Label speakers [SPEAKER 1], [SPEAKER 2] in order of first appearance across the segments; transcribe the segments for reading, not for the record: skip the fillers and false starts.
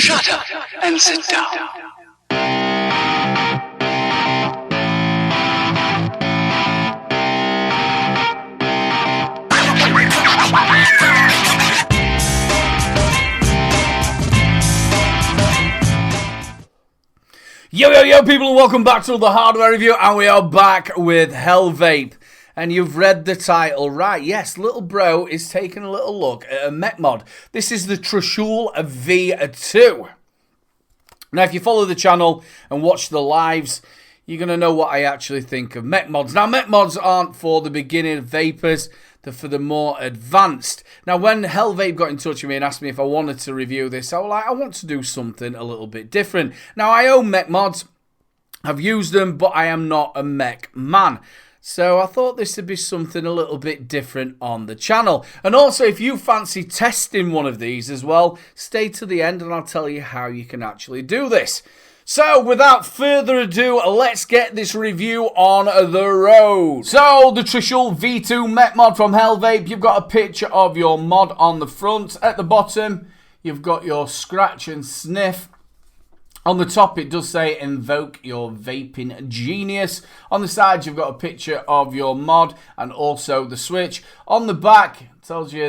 [SPEAKER 1] Shut up and sit down.
[SPEAKER 2] Yo, people, and welcome back to the hardware review, and we are back with Hellvape. And you've read the title right. Yes, little bro is taking a little look at a Mech mod. This is the Trishul V2. Now, if you follow the channel and watch the lives, you're going to know what I actually think of Mech mods. Now, Mech mods aren't for the beginner vapors. They're for the more advanced. Now, when Hellvape got in touch with me and asked me if I wanted to review this, I was like, I want to do something a little bit different. Now, I own Mech mods. I've used them, but I am not a Mech man. So I thought this would be something a little bit different on the channel. And also, if you fancy testing one of these as well, stay to the end and I'll tell you how you can actually do this. So, without further ado, let's get this review on the road. So, the Trishul V2 Mech mod from Hellvape. You've got a picture of your mod on the front. At the bottom, you've got your scratch and sniff. On the top, it does say, invoke your vaping genius. On the side, you've got a picture of your mod and also the switch. On the back, it tells you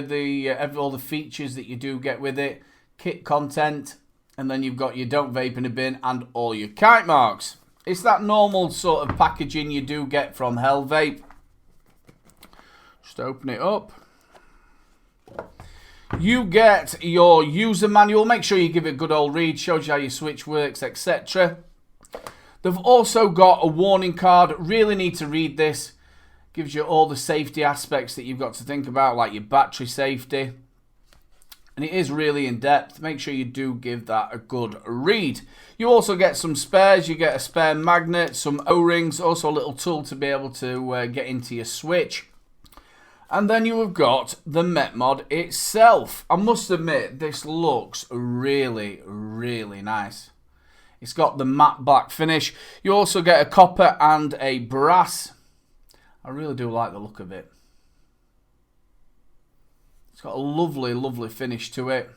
[SPEAKER 2] all the features that you do get with it. Kit content. And then you've got your don't vape in a bin and all your kite marks. It's that normal sort of packaging you do get from Hellvape. Just open it up. You get your user manual. Make sure you give it a good old read. Shows you how your switch works, etc. They've also got a warning card. Really need to read this. Gives you all the safety aspects that you've got to think about, like your battery safety. And it is really in depth. Make sure you do give that a good read. You also get some spares. You get a spare magnet, some O-rings, also a little tool to be able to get into your switch. And then you have got the Mech mod itself. I must admit, this looks really, really nice. It's got the matte black finish. You also get a copper and a brass. I really do like the look of it. It's got a lovely, lovely finish to it.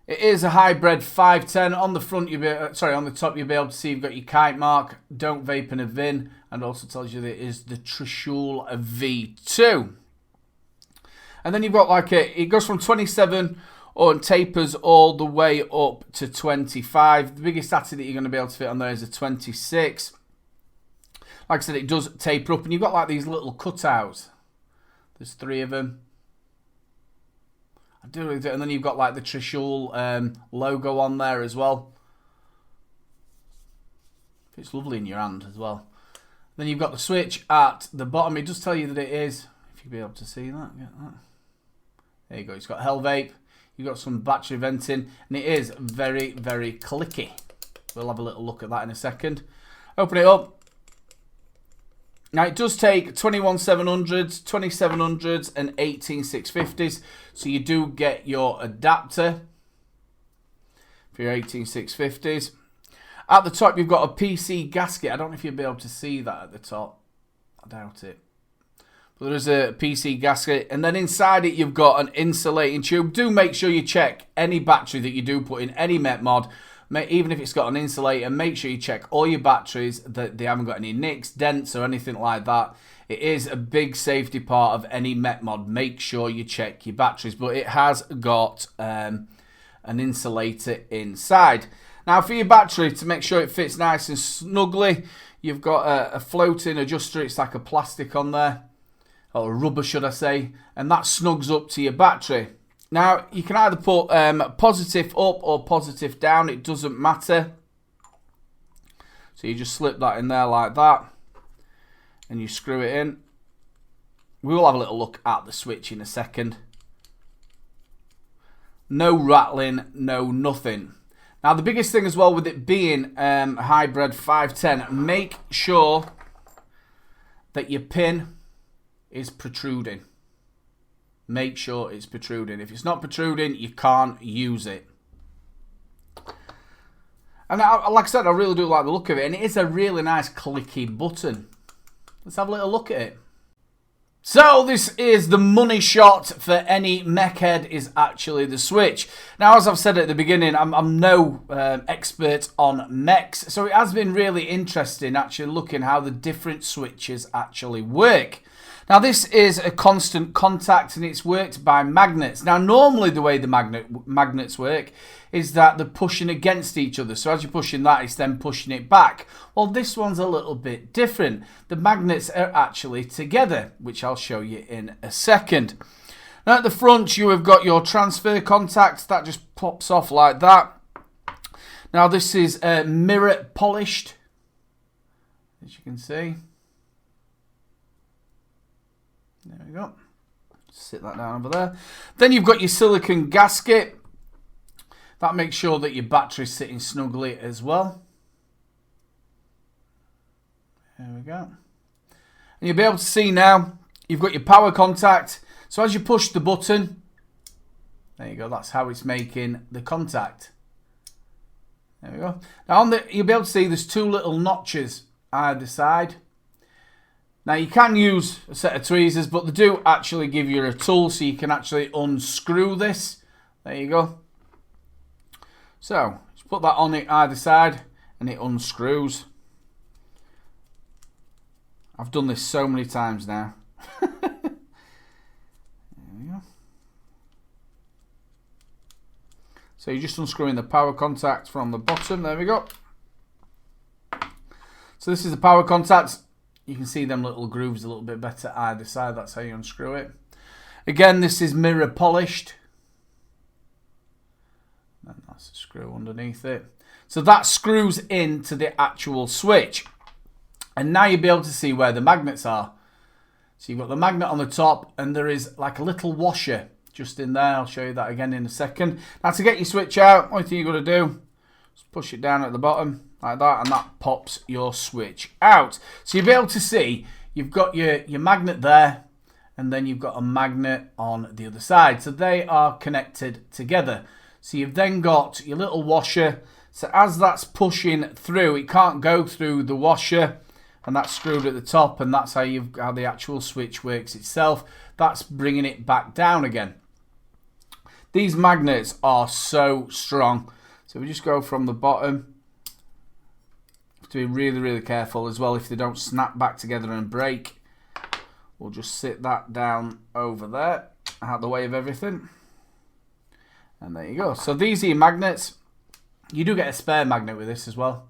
[SPEAKER 2] It is a hybrid 510. On the front, on the top, you'll be able to see you've got your kite mark, don't vape in a bin, and also tells you that it is the Trishul V2. And then you've got it goes from 27 and tapers all the way up to 25. The biggest ATI that you're going to be able to fit on there is a 26. Like I said, it does taper up, and you've got these little cutouts. There's 3 of them. And then you've got the Trishul logo on there as well. It's lovely in your hand as well. Then you've got the switch at the bottom. It does tell you that it is, if you'll be able to see that. Get that. There you go. It's got Hellvape. You've got some battery venting. And it is very, very clicky. We'll have a little look at that in a second. Open it up. Now, it does take 21700s, 2700s, and 18650s. So you do get your adapter for your 18650s. At the top, you've got a PC gasket. I don't know if you'll be able to see that at the top. I doubt it. But there's a PC gasket. And then inside it, you've got an insulating tube. Do make sure you check any battery that you do put in any Mech mod. Even if it's got an insulator, make sure you check all your batteries that they haven't got any nicks, dents, or anything like that. It is a big safety part of any Mech mod. Make sure you check your batteries. But it has got an insulator inside. Now, for your battery, to make sure it fits nice and snugly, you've got a floating adjuster. It's like a plastic on there, or a rubber, should I say, and that snugs up to your battery. Now, you can either put positive up or positive down. It doesn't matter. So you just slip that in there like that. And you screw it in. We will have a little look at the switch in a second. No rattling, no nothing. Now, the biggest thing as well with it being hybrid 510, make sure that your pin is protruding. Make sure it's protruding. If it's not protruding, you can't use it. And like I said, I really do like the look of it. And it is a really nice clicky button. Let's have a little look at it. So this is the money shot for any mech head, is actually the switch. Now, as I've said at the beginning, I'm no expert on mechs, so it has been really interesting actually looking how the different switches actually work. Now, this is a constant contact and it's worked by magnets. Now, normally the way the magnets work is that they're pushing against each other. So as you're pushing that, it's then pushing it back. Well, this one's a little bit different. The magnets are actually together, which I'll show you in a second. Now, at the front, you have got your transfer contact. That just pops off like that. Now, this is mirror polished, as you can see. There we go. Sit that down over there. Then you've got your silicone gasket. That makes sure that your battery's sitting snugly as well. There we go. And you'll be able to see now, you've got your power contact. So as you push the button, there you go, that's how it's making the contact. There we go. Now you'll be able to see there's two little notches either side. Now you can use a set of tweezers, but they do actually give you a tool so you can actually unscrew this. There you go. So just put that on it either side and it unscrews. I've done this so many times now. There we go. So you're just unscrewing the power contact from the bottom. There we go. So this is the power contact. You can see them little grooves a little bit better either side. That's how you unscrew it. Again, this is mirror polished. And that's a screw underneath it. So that screws into the actual switch. And now you'll be able to see where the magnets are. So you've got the magnet on the top and there is like a little washer just in there. I'll show you that again in a second. Now to get your switch out, only thing you've got to do is push it down at the bottom like that, and that pops your switch out. So you'll be able to see you've got your magnet there, and then you've got a magnet on the other side. So they are connected together. So you've then got your little washer. So as that's pushing through, it can't go through the washer, and that's screwed at the top, and that's how the actual switch works itself. That's bringing it back down again. These magnets are so strong. So we just go from the bottom. To be really, really careful as well if they don't snap back together and break. We'll just sit that down over there, out the way of everything. And there you go. So these are your magnets. You do get a spare magnet with this as well.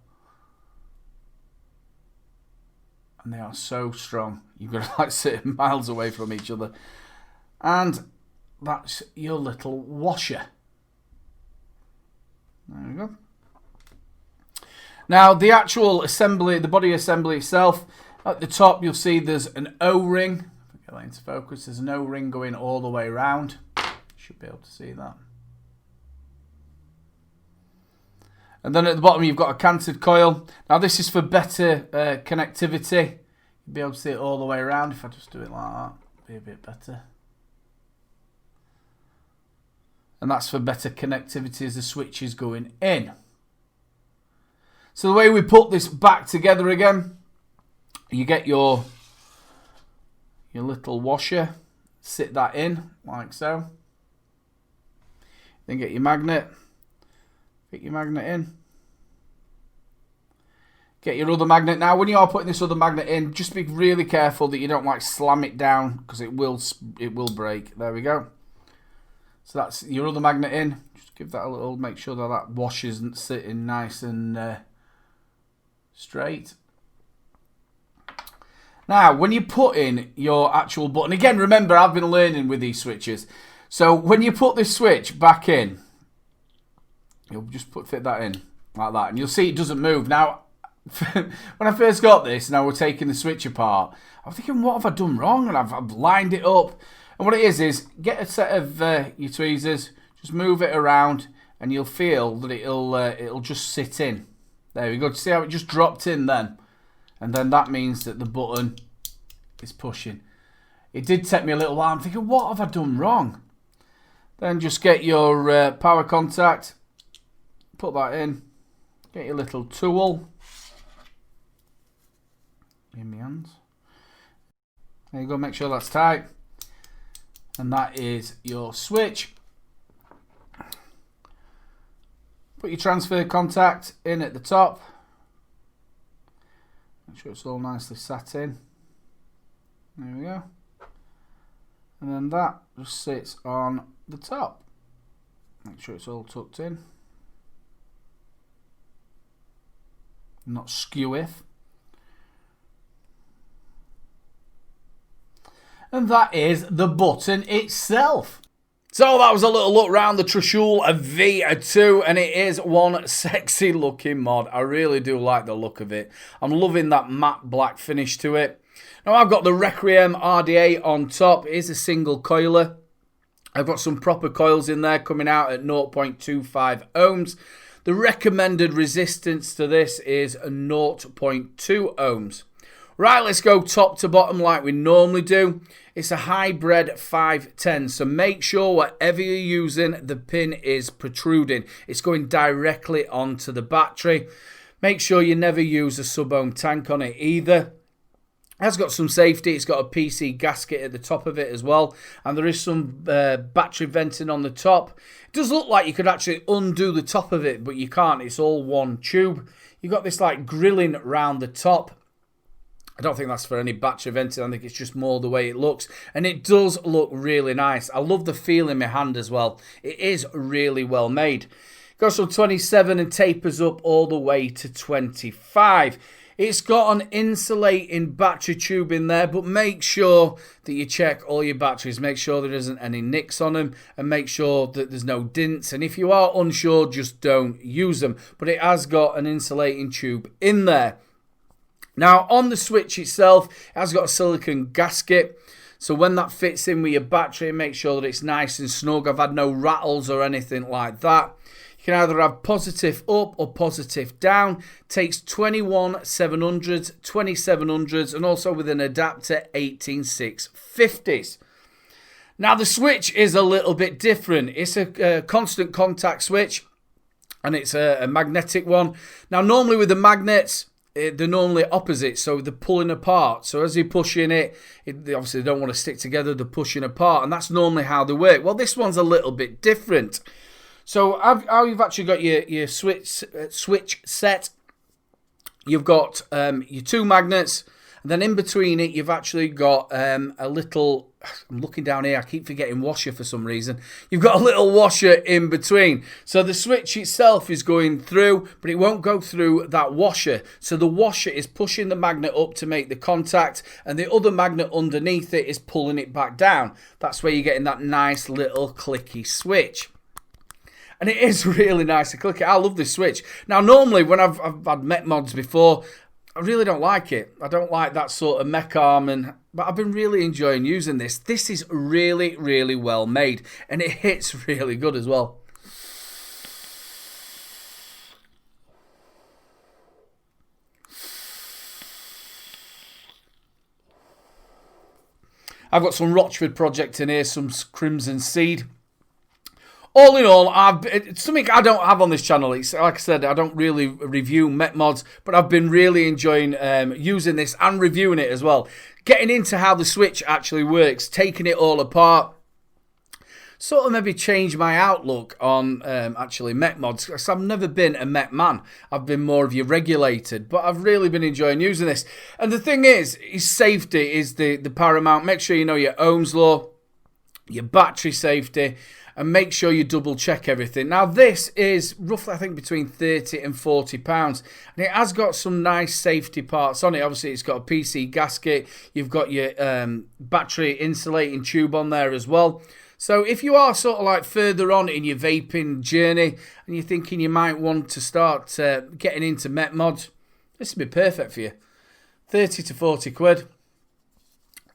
[SPEAKER 2] And they are so strong. You've got to like sit miles away from each other. And that's your little washer. There we go. Now the actual assembly, the body assembly itself, at the top you'll see there's an O-ring. If I get that into focus, there's an O-ring going all the way around. You should be able to see that. And then at the bottom you've got a canted coil. Now this is for better connectivity. You'll be able to see it all the way around. If I just do it like that, it'll be a bit better. And that's for better connectivity as the switch is going in. So the way we put this back together again, you get your little washer, sit that in like so. Then get your magnet, fit your magnet in. Get your other magnet. Now when you are putting this other magnet in, just be really careful that you don't like slam it down because it will break. There we go. So that's your other magnet in. Just give that a little, make sure that that washer isn't sitting nice and straight. Now, when you put in your actual button, again, remember, I've been learning with these switches. So when you put this switch back in, you'll just fit that in like that, and you'll see it doesn't move. Now, when I first got this, now we're taking the switch apart, I was thinking, what have I done wrong? And I've lined it up. And what it is get a set of your tweezers, just move it around, and you'll feel that it'll just sit in. There we go. See how it just dropped in then? And then that means that the button is pushing. It did take me a little while. I'm thinking, what have I done wrong? Then just get your power contact, put that in, get your little tool in my hands. There you go, make sure that's tight. And that is your switch. Put your transfer contact in at the top. Make sure it's all nicely sat in. There we go. And then that just sits on the top. Make sure it's all tucked in. Not skeweth. And that is the button itself. So that was a little look around the Trishul V2, and it is one sexy looking mod. I really do like the look of it. I'm loving that matte black finish to it. Now I've got the Requiem RDA on top. It is a single coiler. I've got some proper coils in there coming out at 0.25 ohms. The recommended resistance to this is 0.2 ohms. Right, let's go top to bottom like we normally do. It's a hybrid 510, so make sure whatever you're using, the pin is protruding. It's going directly onto the battery. Make sure you never use a sub-ohm tank on it either. It has got some safety. It's got a PC gasket at the top of it as well. And there is some battery venting on the top. It does look like you could actually undo the top of it, but you can't. It's all one tube. You've got this like grilling around the top. I don't think that's for any battery venting. I think it's just more the way it looks. And it does look really nice. I love the feel in my hand as well. It is really well made. Goes from 27 and tapers up all the way to 25. It's got an insulating battery tube in there, but make sure that you check all your batteries. Make sure there isn't any nicks on them, and make sure that there's no dints. And if you are unsure, just don't use them. But it has got an insulating tube in there. Now, on the switch itself, it has got a silicone gasket. So when that fits in with your battery, make sure that it's nice and snug. I've had no rattles or anything like that. You can either have positive up or positive down. Takes 21/700s, 2700s, and also with an adapter 18650s. Now, the switch is a little bit different. It's a constant contact switch, and it's a magnetic one. Now, normally with the magnets, they're normally opposite, so they're pulling apart. So as you're pushing they obviously don't want to stick together, they're pushing apart, and that's normally how they work. Well, this one's a little bit different. So how you've actually got your switch set, you've got your two magnets, and then in between it, you've actually got a little, I'm looking down here, I keep forgetting washer for some reason. You've got a little washer in between. So the switch itself is going through, but it won't go through that washer. So the washer is pushing the magnet up to make the contact, and the other magnet underneath it is pulling it back down. That's where you're getting that nice little clicky switch. And it is really nice to click it. I love this switch. Now, normally when I've had Mech mods before, I really don't like it. I don't like that sort of Mech arm, but I've been really enjoying using this. This is really, really well made, and it hits really good as well. I've got some Rochford project in here, some Crimson Seed. All in all, it's something I don't have on this channel. It's, like I said, I don't really review Mech mods, but I've been really enjoying using this and reviewing it as well. Getting into how the switch actually works, taking it all apart. Sort of maybe change my outlook on actually Mech mods, because I've never been a Mech man. I've been more of your regulated, but I've really been enjoying using this. And the thing is safety is the paramount. Make sure you know your ohms law, your battery safety, and make sure you double check everything. Now this is roughly, I think, between 30 and 40 pounds. And it has got some nice safety parts on it. Obviously it's got a PC gasket. You've got your battery insulating tube on there as well. So if you are sort of like further on in your vaping journey and you're thinking you might want to start getting into Mech mods, this would be perfect for you. 30 to 40 quid.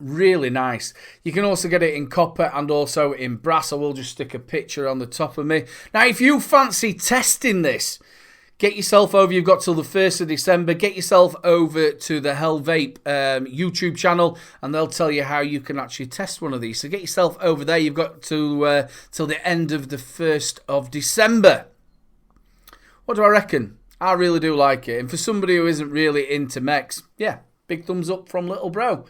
[SPEAKER 2] Really nice. You can also get it in copper and also in brass. I will just stick a picture on the top of me. Now, if you fancy testing this, get yourself over. You've got till the 1st of December. Get yourself over to the Hellvape YouTube channel, and they'll tell you how you can actually test one of these. So get yourself over there. You've got to till the end of the 1st of December. What do I reckon? I really do like it. And for somebody who isn't really into mechs, yeah, big thumbs up from Little Bro.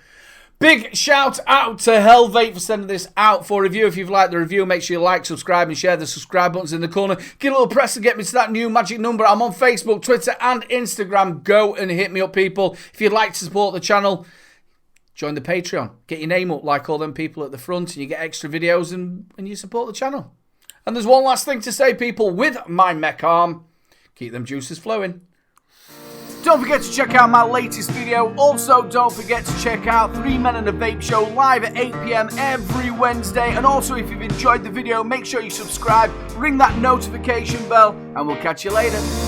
[SPEAKER 2] Big shout out to Hellvape for sending this out for review. If you've liked the review, make sure you like, subscribe, and share. The subscribe button's in the corner. Get a little press to get me to that new magic number. I'm on Facebook, Twitter, and Instagram. Go and hit me up, people. If you'd like to support the channel, join the Patreon. Get your name up like all them people at the front, and you get extra videos and you support the channel. And there's one last thing to say, people. With my Mech arm, keep them juices flowing. Don't forget to check out my latest video. Also, don't forget to check out 3 Men and a Vape Show live at 8 PM every Wednesday. And also, if you've enjoyed the video, make sure you subscribe, ring that notification bell, and we'll catch you later.